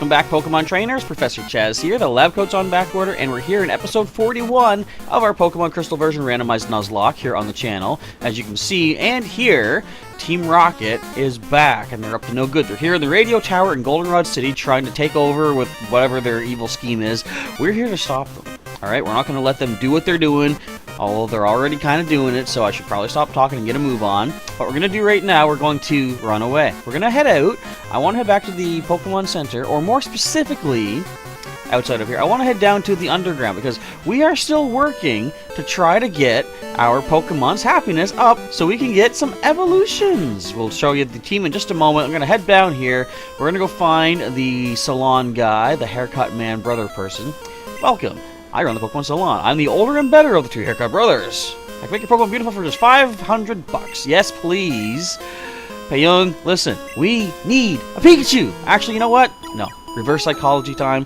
Welcome back, Pokemon Trainers. Professor Chaz here. The lab coat's on back order, and we're here in episode 41 of our Pokemon Crystal version randomized Nuzlocke here on the channel. As you can see and hear, Team Rocket is back, and they're up to no good. They're here in the radio tower in Goldenrod City trying to take over with whatever their evil scheme is. We're here to stop them. Alright, we're not going to let them do what they're doing, although they're already kind of doing it, so I should probably stop talking and get a move on. What we're going to do right now, we're going to run away. We're going to head out. I want to head back to the Pokemon Center, or more specifically, outside of here, I want to head down to the underground, because we are still working to try to get our Pokemon's happiness up so we can get some evolutions. We'll show you the team in just a moment. I'm going to head down here. We're going to go find the salon guy, the haircut man brother person. Welcome. I run the Pokemon Salon. I'm the older and better of the two haircut brothers. I can make your Pokemon beautiful for just $500. Yes, please. Payung, listen, we need a Pikachu. Actually, you know what? No. Reverse psychology time.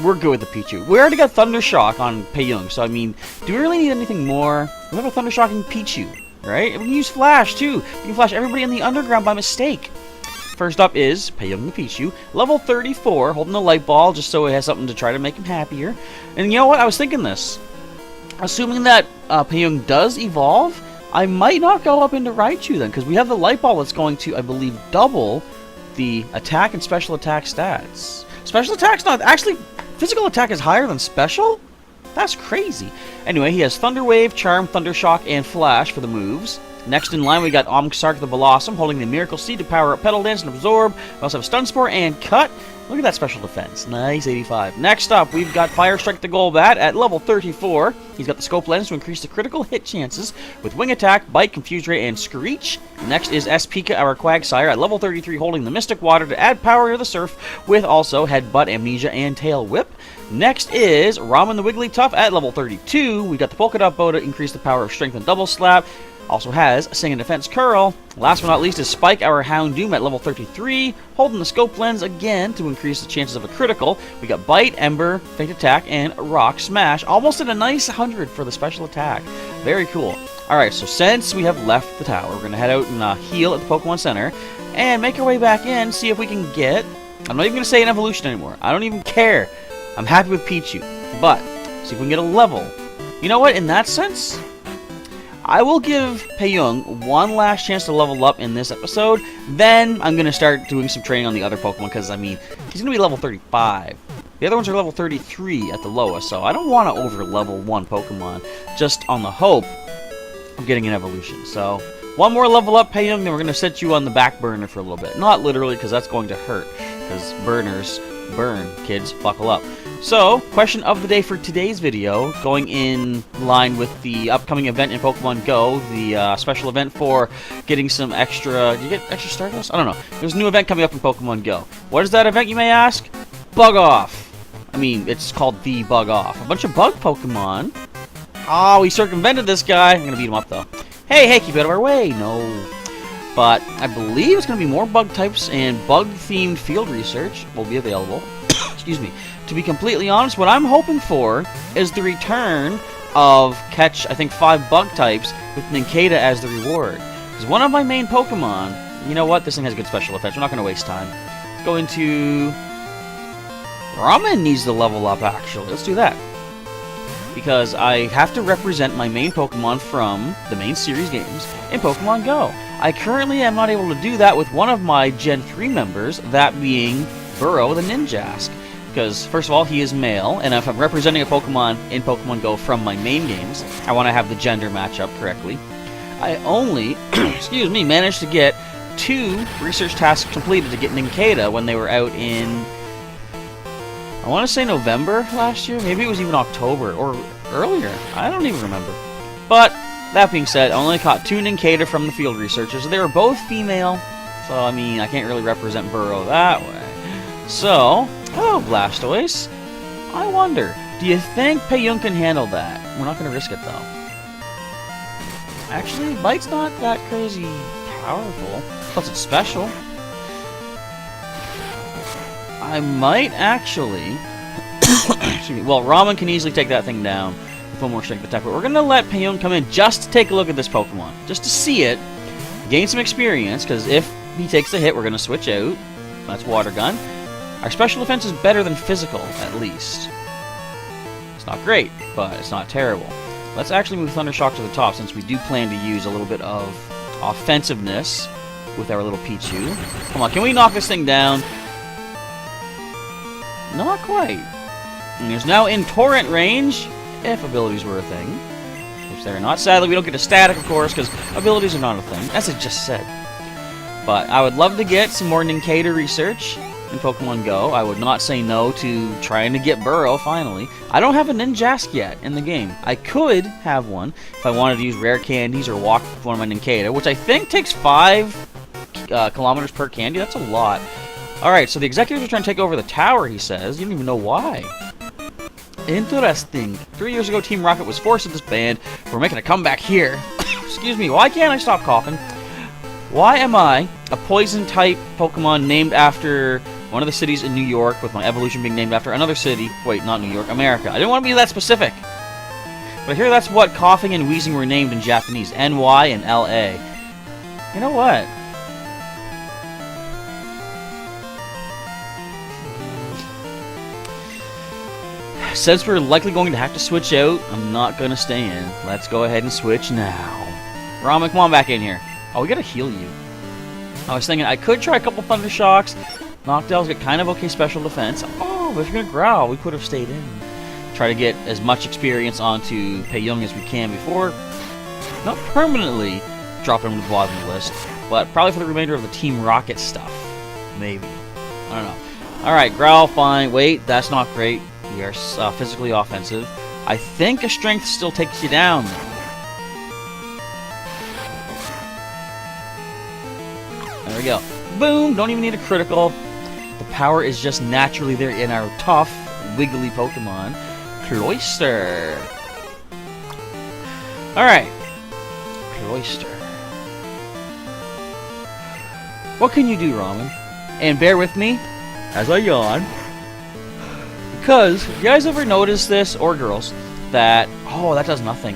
We're good with the Pichu. We already got Thunder Shock on Payung, so I mean, do we really need anything more? We have a Thunder Shocking Pichu, right? And we can use Flash, too. We can flash everybody in the underground by mistake. First up is Payung the Pichu, level 34, holding the light ball just so it has something to try to make him happier. And you know what? I was thinking this. Assuming that Payung does evolve, I might not go up into Raichu then, because we have the light ball that's going to, I believe, double the attack and special attack stats. Special attack's not... Actually, physical attack is higher than special? That's crazy. Anyway, he has Thunder Wave, Charm, Thunder Shock, and Flash for the moves. Next in line, we got Omsark the Blossom holding the Miracle Seed to power up Petal Dance and Absorb. We also have Stun Spore and Cut. Look at that special defense. Nice, 85. Next up, we've got Fire Strike the Golbat at level 34. He's got the Scope Lens to increase the critical hit chances with Wing Attack, Bite, Confuse Ray, and Screech. Next is S-Pika, our Quagsire, at level 33 holding the Mystic Water to add power to the Surf with also Headbutt, Amnesia, and Tail Whip. Next is Ramen the Wigglytuff at level 32. We got the Polka Dot Bow to increase the power of Strength and Double Slap. Also has Sing and Defense Curl. Last but not least is Spike, our Houndoom at level 33, holding the Scope Lens again to increase the chances of a critical. We got Bite, Ember, Feint Attack, and Rock Smash. Almost at a nice 100 for the special attack. Very cool. Alright, so since we have left the tower, we're going to head out and heal at the Pokemon Center and make our way back in, see if we can get... I'm not even going to say an evolution anymore. I don't even care. I'm happy with Pichu. But, see if we can get a level. You know what? In that sense... I will give Payung one last chance to level up in this episode, then I'm going to start doing some training on the other Pokemon, because, I mean, he's going to be level 35. The other ones are level 33 at the lowest, so I don't want to over-level one Pokemon, just on the hope of getting an evolution. So, one more level up, Payung, then we're going to set you on the back burner for a little bit. Not literally, because that's going to hurt, because burners burn, kids, buckle up. So, question of the day for today's video, going in line with the upcoming event in Pokemon Go, the special event for getting some extra... Do you get extra Stardust? I don't know. There's a new event coming up in Pokemon Go. What is that event, you may ask? Bug Off. I mean, it's called the Bug Off. A bunch of bug Pokemon. Oh, we circumvented this guy. I'm going to beat him up, though. Hey, keep out of our way. No. But I believe it's going to be more bug types and bug-themed field research will be available. Excuse me. To be completely honest, what I'm hoping for is the return of catch, I think, 5 bug types with Nincada as the reward. Because one of my main Pokemon, you know what? This thing has good special effects. We're not going to waste time. Let's go into... Ramen needs to level up, actually. Let's do that. Because I have to represent my main Pokemon from the main series games in Pokemon Go. I currently am not able to do that with one of my Gen 3 members, that being Burrow the Ninjask. Because, first of all, he is male, and if I'm representing a Pokemon in Pokemon Go from my main games, I want to have the gender match up correctly. I only, excuse me, managed to get 2 research tasks completed to get Nincada when they were out in, I want to say November last year? Maybe it was even October, or earlier. I don't even remember. But, that being said, I only caught 2 Nincada from the field researchers. They were both female, so, I mean, I can't really represent Burrow that way. So, hello Blastoise. I wonder, do you think Payung can handle that? We're not going to risk it, though. Actually, Bite's not that crazy powerful. Plus, it's special. I might actually... Excuse me. Well, Ramen can easily take that thing down with one more strength attack, but we're going to let Payung come in just to take a look at this Pokemon. Just to see it, gain some experience, because if he takes a hit, we're going to switch out. That's Water Gun. Our special defense is better than physical, at least. It's not great, but it's not terrible. Let's actually move Thundershock to the top, since we do plan to use a little bit of offensiveness with our little Pichu. Come on, can we knock this thing down? Not quite. And it's now in torrent range, if abilities were a thing. Which they're not. Sadly, we don't get a static, of course, because abilities are not a thing, as I just said. But I would love to get some more Nincada research in Pokemon Go. I would not say no to trying to get Burrow, finally. I don't have a Ninjask yet in the game. I could have one if I wanted to use rare candies or walk with one of my Nincada, which I think takes 5 kilometers per candy. That's a lot. Alright, so the executives are trying to take over the tower, he says. You don't even know why. Interesting. 3 years ago, Team Rocket was forced to disband. We're making a comeback here. Excuse me, why can't I stop coughing? Why am I a poison-type Pokemon named after one of the cities in New York, with my evolution being named after another city? Wait, not New York, America. I didn't want to be that specific. But I hear that's what coughing and wheezing were named in Japanese. NY and LA. You know what? Since we're likely going to have to switch out, I'm not going to stay in. Let's go ahead and switch now. Ramen, come on back in here. Oh, we got to heal you. I was thinking I could try a couple Thunder Shocks. Noctowl's got kind of okay special defense. Oh, but if you're going to growl, we could have stayed in. Try to get as much experience onto Pei-Young as we can before not permanently dropping him to the bottom of the list, but probably for the remainder of the Team Rocket stuff. Maybe. I don't know. Alright, growl, fine. Wait, that's not great. We are physically offensive. I think a strength still takes you down, though. There we go. Boom! Don't even need a critical. The power is just naturally there in our tough, wiggly Pokemon. Cloyster. Alright. Cloyster. What can you do, Ramen? And bear with me as I yawn. Because, you guys ever notice this, or girls, that, oh, that does nothing.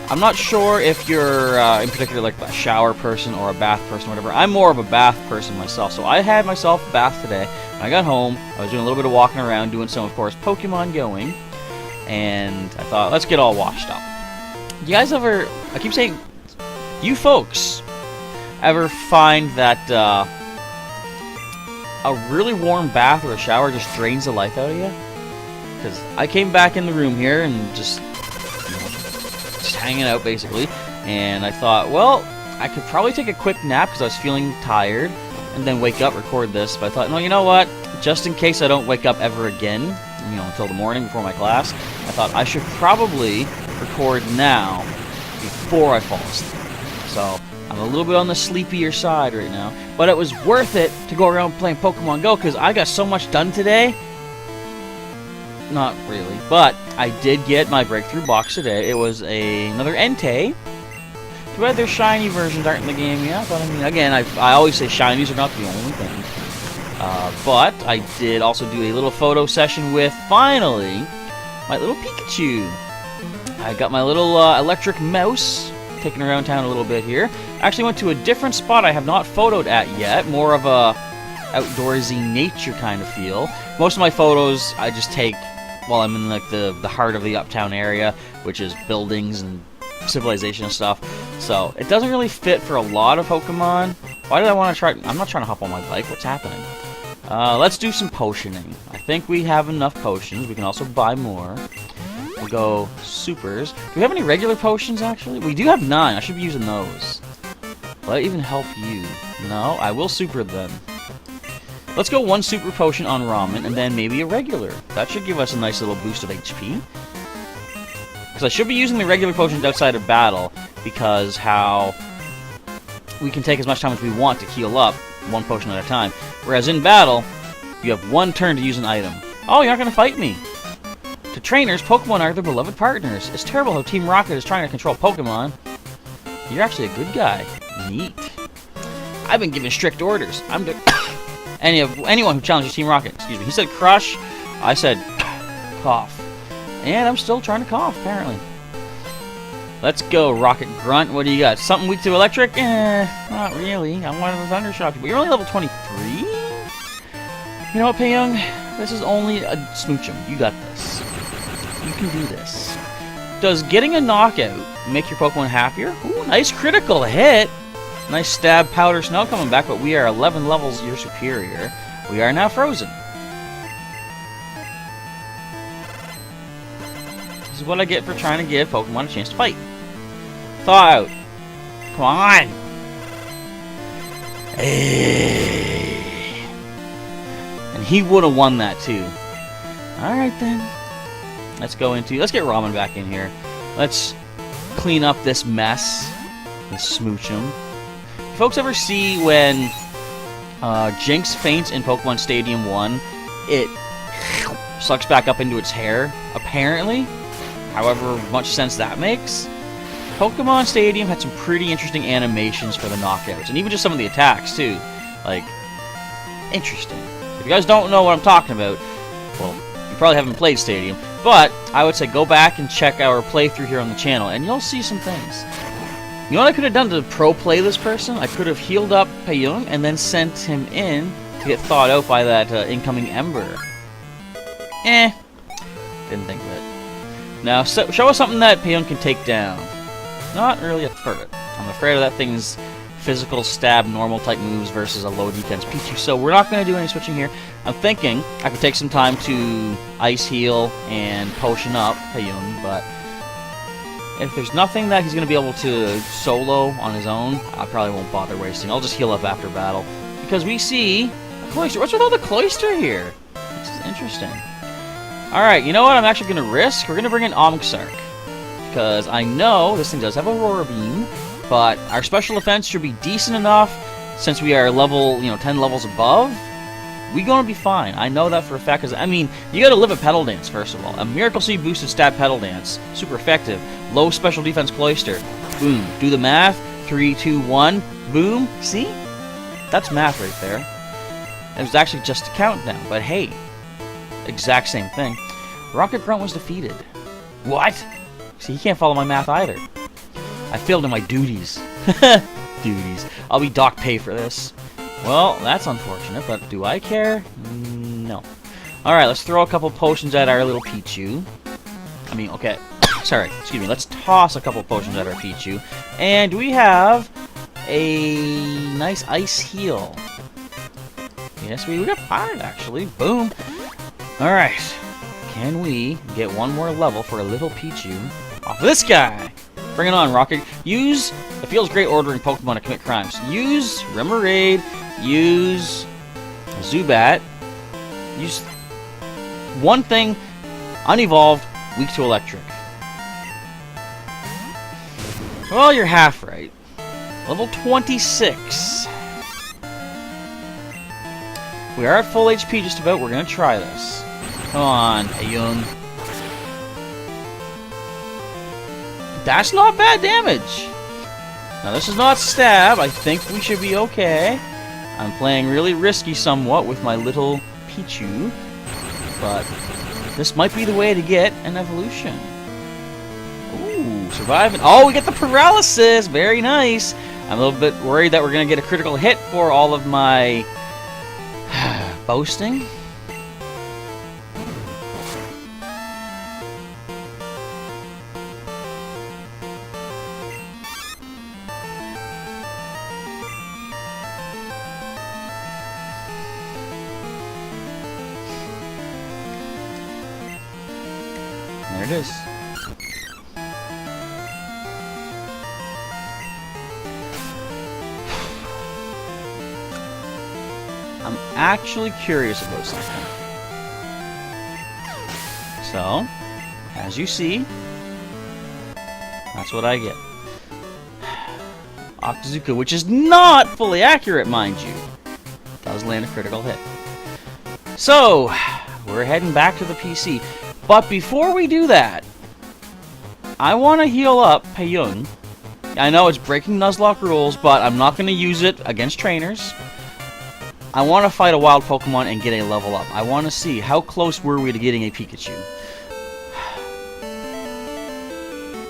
I'm not sure if you're, in particular, like a shower person or a bath person or whatever. I'm more of a bath person myself, so I had myself a bath today. When I got home, I was doing a little bit of walking around, doing some, of course, Pokemon going, and I thought, let's get all washed up. You guys ever, I keep saying, you folks ever find that, a really warm bath or a shower just drains the life out of you? Because I came back in the room here and just hanging out basically, and I thought, well, I could probably take a quick nap because I was feeling tired, and then wake up, record this. But I thought, no, you know what? Just in case I don't wake up ever again, you know, until the morning before my class, I thought I should probably record now before I fall asleep. So I'm a little bit on the sleepier side right now, but it was worth it to go around playing Pokemon Go because I got so much done today. Not really, but I did get my breakthrough box today. It was another Entei. Too bad their shiny versions aren't in the game yet, but I mean, again, I always say shinies are not the only thing. But I did also do a little photo session with, finally, my little Pikachu. I got my little electric mouse, taking around town a little bit here. Actually went to a different spot I have not photoed at yet, more of a outdoorsy nature kind of feel. Most of my photos I just take while I'm in like the heart of the uptown area, which is buildings and civilization and stuff. So it doesn't really fit for a lot of Pokemon. Why did I want to try? I'm not trying to hop on my bike. What's happening? Let's do some potioning. I think we have enough potions. We can also buy more. We'll go supers. Do we have any regular potions, actually? We do have 9. I should be using those. Will that even help you? No, I will super them. Let's go 1 super potion on Ramen, and then maybe a regular. That should give us a nice little boost of HP. Because I should be using the regular potions outside of battle, because how we can take as much time as we want to heal up, 1 potion at a time. Whereas in battle, you have 1 turn to use an item. Oh, you're not going to fight me! To trainers, Pokemon are their beloved partners. It's terrible how Team Rocket is trying to control Pokemon. You're actually a good guy. Neat. I've been given strict orders. I'm anyone who challenges Team Rocket, excuse me. He said crush, I said cough. And I'm still trying to cough, apparently. Let's go, Rocket Grunt. What do you got? Something weak to electric? Not really. I wanted the Thunder Shock. But you're only level 23? You know what, Payung? This is only a Smoochum. You got this. You can do this. Does getting a knockout make your Pokemon happier? Ooh, nice critical hit. Nice stab, Powder Snow coming back, but we are 11 levels your superior. We are now frozen. This is what I get for trying to give Pokemon a chance to fight. Thaw out. Come on. Hey. And he would have won that too. Alright then. Let's get Ramen back in here. Let's clean up this mess. This Smoochum. Folks ever see when Jinx faints in Pokemon Stadium 1, it sucks back up into its hair, apparently? However much sense that makes. Pokemon Stadium had some pretty interesting animations for the knockouts, and even just some of the attacks, too. Like, interesting. If you guys don't know what I'm talking about, well, you probably haven't played Stadium, but I would say go back and check our playthrough here on the channel, and you'll see some things. You know what I could have done to pro-play this person? I could have healed up Payung and then sent him in to get thawed out by that incoming Ember. Didn't think of it. Now, show us something that Payung can take down. Not really a Furret. I'm afraid of that thing's physical stab, normal type moves versus a low defense Pichu, so we're not going to do any switching here. I'm thinking I could take some time to Ice Heal and Potion up Payung, but if there's nothing that he's going to be able to solo on his own, I probably won't bother wasting. I'll just heal up after battle. Because we see a Cloyster. What's with all the Cloyster here? This is interesting. Alright, you know what I'm actually going to risk? We're going to bring in Omxark. Because I know this thing does have Aurora Beam, but our special defense should be decent enough since we are level, 10 levels above. We're going to be fine. I know that for a fact, because, I mean, you got to live a Petal Dance, first of all. A Miracle Seed boosted stab Petal Dance. Super effective. Low special defense Cloyster. Boom. Do the math. 3, 2, 1. Boom. See? That's math right there. It was actually just a countdown, but hey. Exact same thing. Rocket Grunt was defeated. What? See, he can't follow my math either. I failed in my duties. Duties. I'll be dock pay for this. Well, that's unfortunate, but do I care? No. Alright, let's throw a couple potions at our little Pichu. I mean, okay. Sorry, excuse me. Let's toss a couple potions at our Pichu. And we have a nice Ice Heal. Yes, we got 5, actually. Boom. Alright. Can we get one more level for a little Pichu off this guy? Bring it on, Rocket. Use... It feels great ordering Pokemon to commit crimes. Use Remoraid. Use Zubat. Use one thing, unevolved, weak to electric. Well, you're half right. Level 26. We are at full HP just about. We're going to try this. Come on, Payung. That's not bad damage. Now, this is not stab. I think we should be okay. I'm playing really risky somewhat with my little Pichu, but this might be the way to get an evolution. Ooh, surviving. Oh, we get the paralysis. Very nice. I'm a little bit worried that we're going to get a critical hit for all of my boasting. There it is. I'm actually curious about something. So, as you see, that's what I get. Octillery, which is not fully accurate, mind you, does land a critical hit. So, we're heading back to the PC. But before we do that, I want to heal up Payung. I know it's breaking Nuzlocke rules, but I'm not going to use it against trainers. I want to fight a wild Pokemon and get a level up. I want to see how close were we to getting a Pikachu.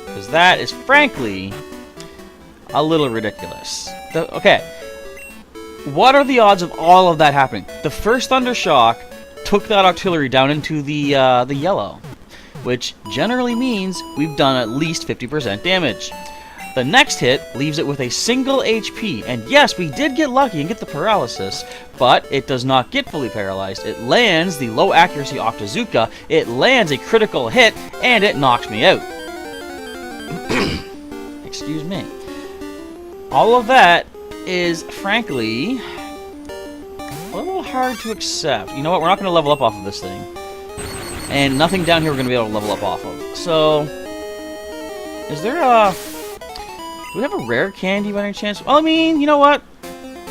Because that is, frankly, a little ridiculous. Okay. what are the odds of all of that happening? The first Thunder Shock took that Octillery down into the yellow, which generally means we've done at least 50% damage. The next hit leaves it with a single HP, and yes, we did get lucky and get the paralysis, but it does not get fully paralyzed. It lands the low accuracy Octazooka, it lands a critical hit, and it knocks me out. Excuse me. All of that is, frankly, a little hard to accept. You know what, we're not going to level up off of this thing. And nothing down here we're going to be able to level up off of. So, is there a... do we have a rare candy by any chance? Well, I mean, you know what?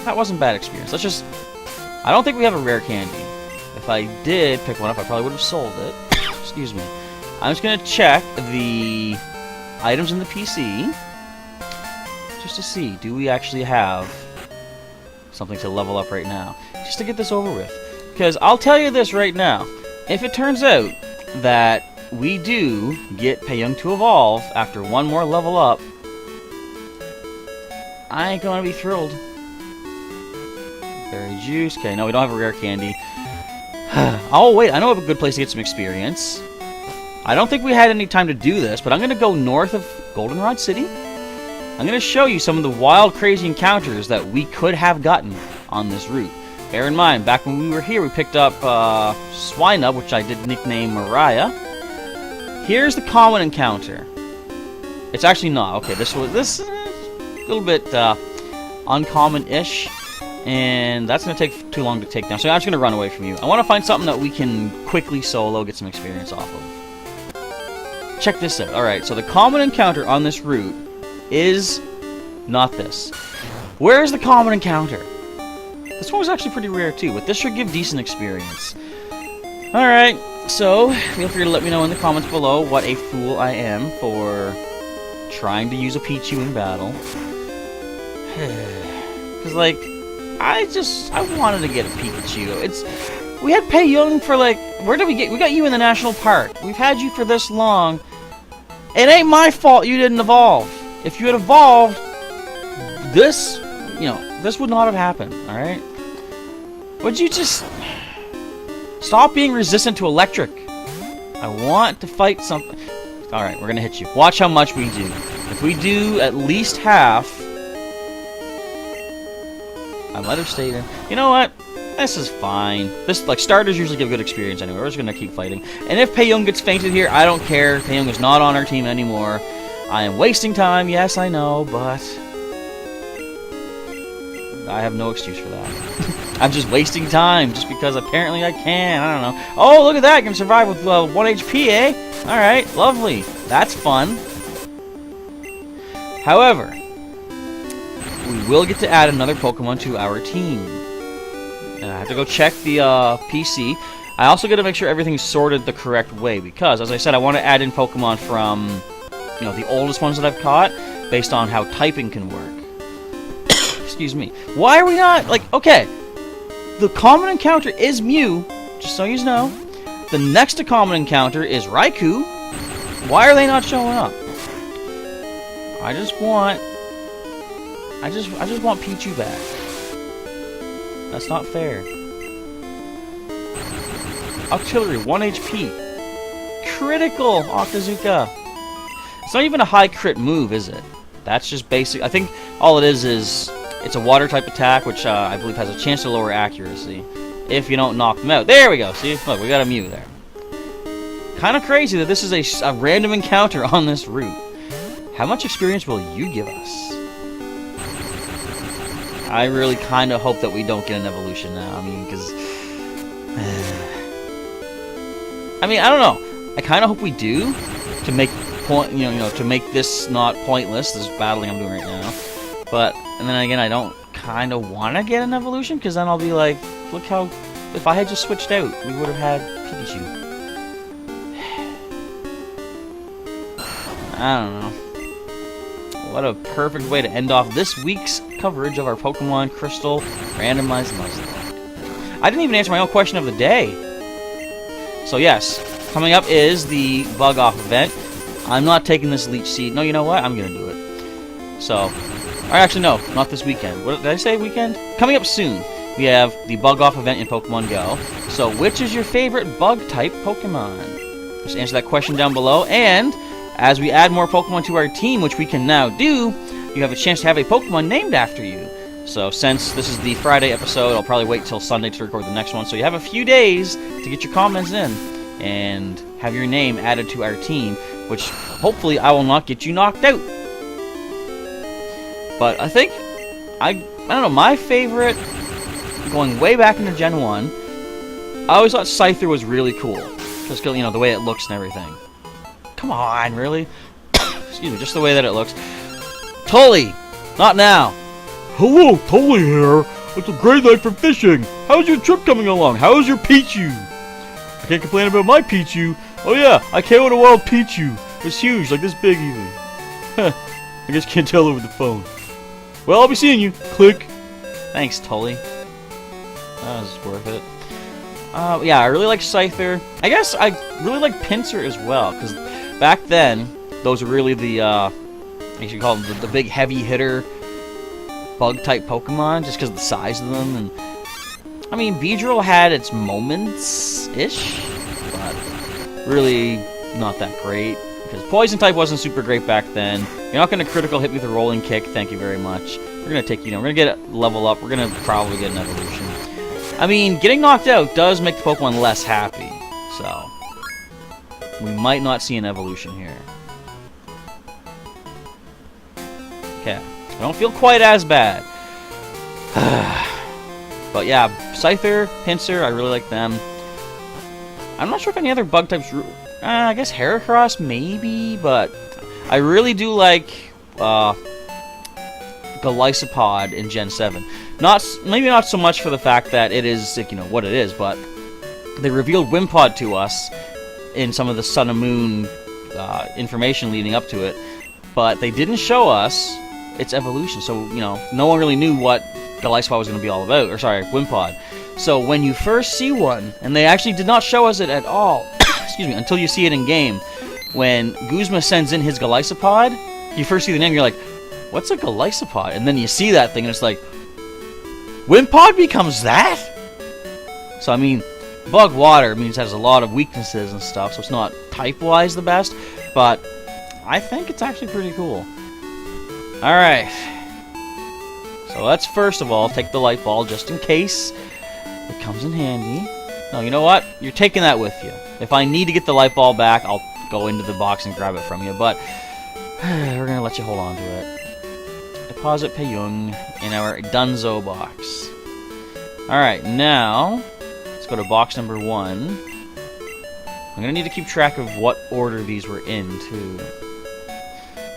That wasn't bad experience. Let's just... I don't think we have a rare candy. If I did pick one up, I probably would have sold it. Excuse me. I'm just going to check the items in the PC. Just to see, do we actually have something to level up right now? Just to get this over with. Because I'll tell you this right now. If it turns out that we do get Payung to evolve after one more level up, I ain't gonna be thrilled. Berry juice. Okay, no, we don't have a rare candy. Oh, wait, I know of a good place to get some experience. I don't think we had any time to do this, but I'm gonna go north of Goldenrod City. I'm gonna show you some of the wild, crazy encounters that we could have gotten on this route. Bear in mind, back when we were here, we picked up Swinub, which I did nickname Mariah. Here's the common encounter. It's actually not. Okay, this a little bit uncommon-ish, and that's going to take too long to take down, so I'm just going to run away from you. I want to find something that we can quickly solo, get some experience off of. Check this out. Alright, so the common encounter on this route is not this. Where's the common encounter? This one was actually pretty rare too, but this should give decent experience. Alright, so feel free to let me know in the comments below what a fool I am for trying to use a Pichu in battle. Because, like, I wanted to get a Pikachu. We had Payung for, like, where did we get? We got you in the national park. We've had you for this long. It ain't my fault you didn't evolve. If you had evolved, this, you know, this would not have happened, alright? Would you just stop being resistant to electric? I want to fight something. Alright, we're gonna hit you. Watch how much we do. If we do at least half, I might have stayed in. You know what? This is fine. This, like, starters usually give good experience anyway. We're just gonna keep fighting. And if Payung gets fainted here, I don't care. Payung is not on our team anymore. I am wasting time, yes, I know, but I have no excuse for that. I'm just wasting time, just because apparently I can. I don't know. Oh, look at that! I can survive with 1 HP, eh? Alright, lovely. That's fun. However, we will get to add another Pokemon to our team. And I have to go check the PC. I also got to make sure everything's sorted the correct way, because, as I said, I want to add in Pokemon from, you know, the oldest ones that I've caught, based on how typing can work. Excuse me. Why are we not, like, okay, the common encounter is Mew, just so you know. The next to common encounter is Raikou. Why are they not showing up? I just want Pichu back. That's not fair. Octillery, 1 HP. Critical Octazooka. It's not even a high crit move, is it? That's just basic. I think all it is it's a water type attack, which I believe has a chance to lower accuracy if you don't knock them out. There we go. See? Look, we got a Mew there. Kind of crazy that this is a random encounter on this route. How much experience will you give us? I really kind of hope that we don't get an evolution now. I mean, because I mean, I don't know. I kind of hope we do to make to make this not pointless. This battling I'm doing right now. But and then again, I don't kind of want to get an evolution, because then I'll be like, look how, if I had just switched out, we would have had Pikachu. I don't know. What a perfect way to end off this week's coverage of our Pokemon Crystal Randomized Nuzlocke. I didn't even answer my own question of the day. So yes, coming up is the Bug Off event. I'm not taking this Leech Seed. No, you know what? I'm going to do it. So, Or actually, no, not this weekend. What did I say, weekend? Coming up soon, we have the Bug-Off event in Pokemon Go. So, which is your favorite Bug-type Pokemon? Just answer that question down below. And, as we add more Pokemon to our team, which we can now do, you have a chance to have a Pokemon named after you. So, since this is the Friday episode, I'll probably wait till Sunday to record the next one. So, you have a few days to get your comments in and have your name added to our team, which hopefully I will not get you knocked out. But I think, I don't know, my favorite, going way back into Gen 1, I always thought Scyther was really cool. Just, you know, the way it looks and everything. Come on, really? Excuse me, just the way that it looks. Tully! Not now! Hello, Tully here. It's a great night for fishing. How's your trip coming along? How's your Pichu? I can't complain about my Pichu. Oh yeah, I came with a wild Pichu. It's huge, like this big even. Huh, I guess you can't tell over the phone. Well, I'll be seeing you. Click. Thanks, Tully. That was worth it. Yeah, I really like Scyther. I guess I really like Pinsir as well, because back then, those were really the, I guess you call them the big heavy hitter bug-type Pokemon, just because of the size of them. And I mean, Beedrill had its moments-ish, but really not that great. Because Poison-type wasn't super great back then. You're not going to critical hit me with a rolling kick, thank you very much. We're going to take, you know, we're going to get a level up. We're going to probably get an evolution. I mean, getting knocked out does make the Pokemon less happy, so we might not see an evolution here. Okay, I don't feel quite as bad. But yeah, Scyther, Pinsir, I really like them. I'm not sure if any other bug types... I guess Heracross, maybe, but I really do like Golisopod in Gen 7. Maybe not so much for the fact that it is, you know, what it is, but they revealed Wimpod to us in some of the Sun and Moon information leading up to it, but they didn't show us its evolution, so, you know, no one really knew what Golisopod was going to be all about, or sorry, Wimpod. So when you first see one, and they actually did not show us it at all, excuse me, until you see it in game, when Guzma sends in his Golisopod, you first see the name, you're like, what's a Golisopod? And then you see that thing, and it's like, Wimpod becomes that? So, I mean, Bug Water means it has a lot of weaknesses and stuff, so it's not type-wise the best, but I think it's actually pretty cool. Alright. So let's first of all take the Light Ball, just in case it comes in handy. No, you know what? You're taking that with you. If I need to get the Light Ball back, I'll go into the box and grab it from you, but we're going to let you hold on to it. Deposit Payung in our Dunzo box. Alright, now let's go to box number 1. I'm going to need to keep track of what order these were in, too.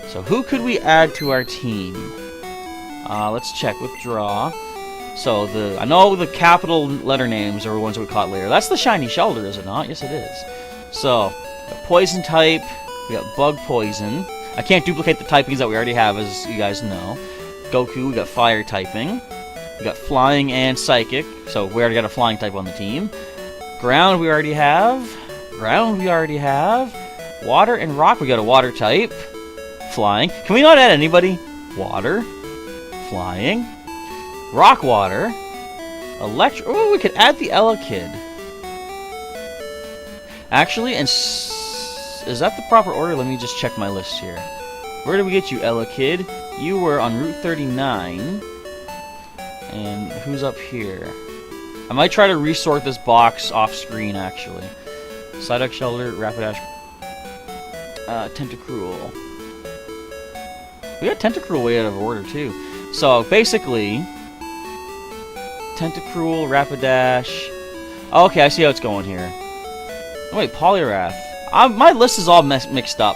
So who could we add to our team? Let's check. Withdraw. So I know the capital letter names are the ones that we caught later. That's the shiny Shelter, is it not? Yes, it is. So, Poison type. We got Bug Poison. I can't duplicate the typings that we already have, as you guys know. Goku, we got Fire typing. We got Flying and Psychic, so we already got a Flying type on the team. Ground, we already have. Ground, we already have. Water and Rock, we got a Water type. Flying. Can we not add anybody? Water. Flying. Rock Water. Electro. Oh, we could add the Elekid. Actually, and is that the proper order? Let me just check my list here. Where did we get you, Elekid? You were on Route 39. And who's up here? I might try to resort this box off screen, actually. Psyduck, Shelter, Rapidash, Tentacruel. We got Tentacruel way out of order, too. So, basically, Tentacruel, Rapidash. Oh, okay, I see how it's going here. Oh, wait, Poliwrath. My list is all mixed up.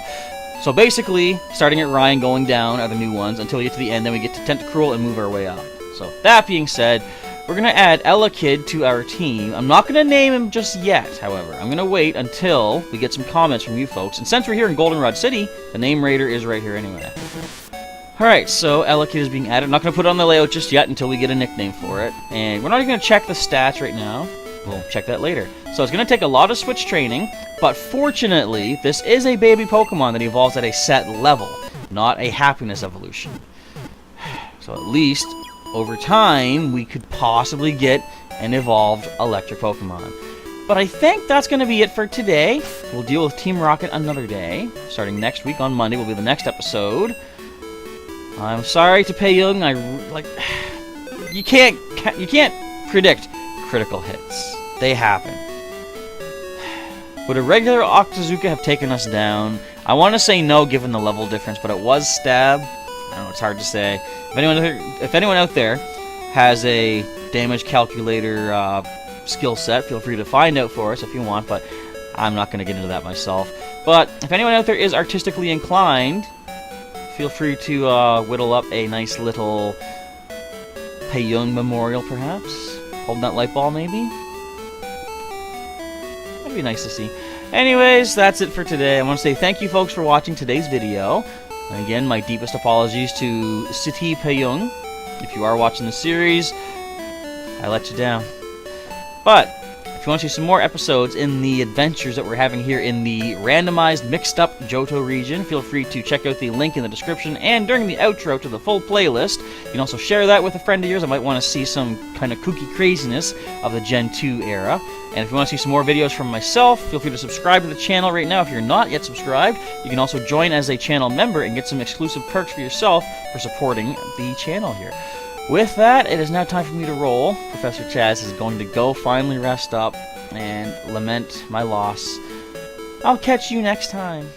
So basically, starting at Ryan, going down are the new ones until we get to the end, then we get to Tentacruel and move our way up. So, that being said, we're going to add Elekid to our team. I'm not going to name him just yet, however. I'm going to wait until we get some comments from you folks. And since we're here in Goldenrod City, the name raider is right here anyway. Alright, so Elekid is being added. I'm not going to put it on the layout just yet until we get a nickname for it. And we're not even going to check the stats right now. We'll check that later. So it's going to take a lot of switch training, but fortunately, this is a baby Pokemon that evolves at a set level, not a happiness evolution. So at least, over time, we could possibly get an evolved electric Pokemon. But I think that's going to be it for today. We'll deal with Team Rocket another day. Starting next week on Monday will be the next episode. I'm sorry to Pei-Yung. You can't predict critical hits. They happen. Would a regular Octazooka have taken us down? I want to say no, given the level difference, but it was Stab. I don't know, it's hard to say. If anyone out there has a damage calculator skill set, feel free to find out for us if you want, but I'm not going to get into that myself. But if anyone out there is artistically inclined, feel free to whittle up a nice little Pei-Yung memorial, perhaps. Holding that light ball, maybe? That'd be nice to see. Anyways, that's it for today. I want to say thank you, folks, for watching today's video. And again, my deepest apologies to City Pei-Yung. If you are watching the series, I let you down. But if you want to see some more episodes in the adventures that we're having here in the randomized mixed-up Johto region, feel free to check out the link in the description and during the outro to the full playlist. You can also share that with a friend of yours that might want to see some kind of kooky craziness of the Gen 2 era. And if you want to see some more videos from myself, feel free to subscribe to the channel right now if you're not yet subscribed. You can also join as a channel member and get some exclusive perks for yourself for supporting the channel here. With that, it is now time for me to roll. Professor Chaz is going to go finally rest up and lament my loss. I'll catch you next time.